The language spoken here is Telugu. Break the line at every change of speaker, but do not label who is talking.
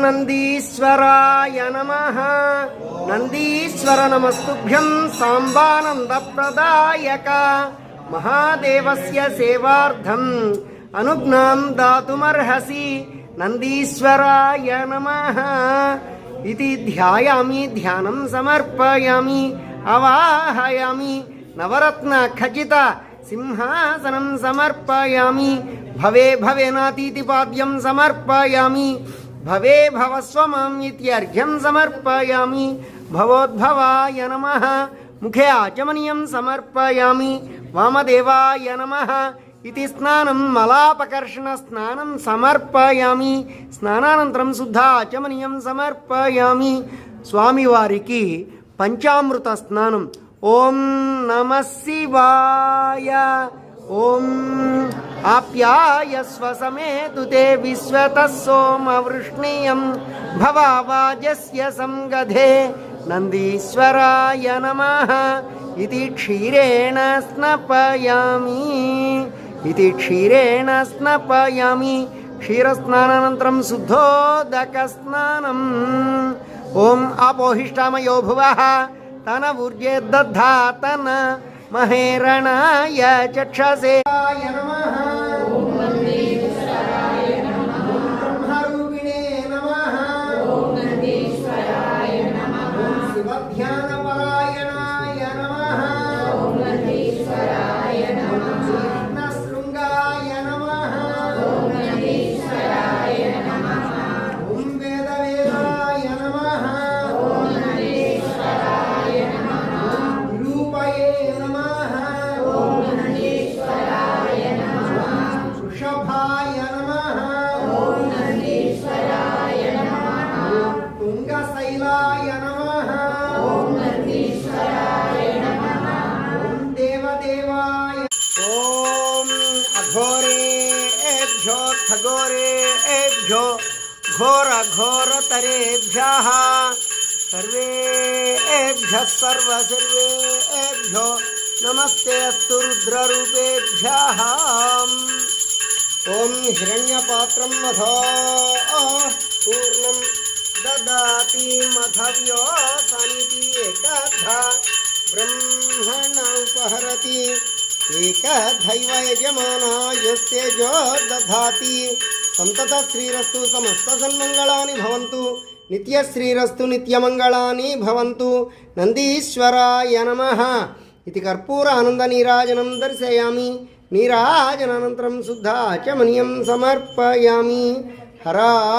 నందీశ్వరాయ నమః. నందీశ్వర నమస్తుభ్యం సాంబానందప్రదాయక. మహాదేవస్య సేవార్థం అనుజ్ఞాం దాతుమర్హసి. నందీశ్వరాయ నమః ఇతి ధ్యాయామి, ధ్యానం సమర్పయామి, అవాహయామి. నవరత్న ఖచిత సింహాసనం సమర్పయామి. భవే భవేనాతీతి పాద్యం సమర్పయామి. భవే భవస్వమాం ఇత్యర్ఘ్యం సమర్పయామి. భవోద్భవాయ నమః. ముఖే ఆచమనీయం సమర్పయామి. వామదేవాయ నమః ఇతి స్నానం మలాపకర్షణ స్నానం సమర్పయామి. స్నానానంతరం శుద్ధ ఆచమనీయం సమర్పయామి. స్వామివారికి పంచామృత స్నానం. ఓం నమః శివాయ. ఓం ఆప్యాయస్వ సమేతుతే విశ్వతః సోమవృష్ణీయం భవావాజస్య సంగధే. నందీశ్వరాయ నమః ఇతి క్షీరేణ స్నపయామి. ఇతి క్షీరేణ స్నపయామి. క్షీరస్నానానంతరం శుద్ధోదక స్నానం. ఓం ఆపోహిష్టామయో భువః తన ఊర్జే దధాతన మహేరణాయ చక్షసే. బ్రహ్మరూపిణే నమః. శివధ్యానపరాయణాయ నమః. కృష్ణశృంగాయ నమః. ఓం వేదవేదాయ నమః. రూపయే నమః. వృషభాయ నమః. తుంగశైలాయ నమః. ఓం దేవదేవాయ. ఓం అఘోరేభ్యో ఖగోరేభ్యో ఘోరఘోరతరేభ్యః సర్వేభ్యః సర్వసర్వేభ్యో నమస్తే అస్తు రుద్రరూపేభ్యః. ఓం హిరణ్యపాత్రం మధో పూర్ణం దదాతి మధవ్యో సనితి ఏకధా బ్రహ్మణ ఉపహరతి. ఏకధైవ యజమానాయస్తేజో దధాతి. సంతత శ్రీరస్తు సమస్త సన్మంగళాని భవంతు. నిత్యశ్రీరస్తు నిత్యమంగళాని భవంతు. నందీశ్వరాయ నమః ఇతి కర్పూర ఆనంద నీరాజనం దర్శయామి. నీరాజనానంతరం శుద్ధ ఆచమనీయం సమర్పయామి. హరా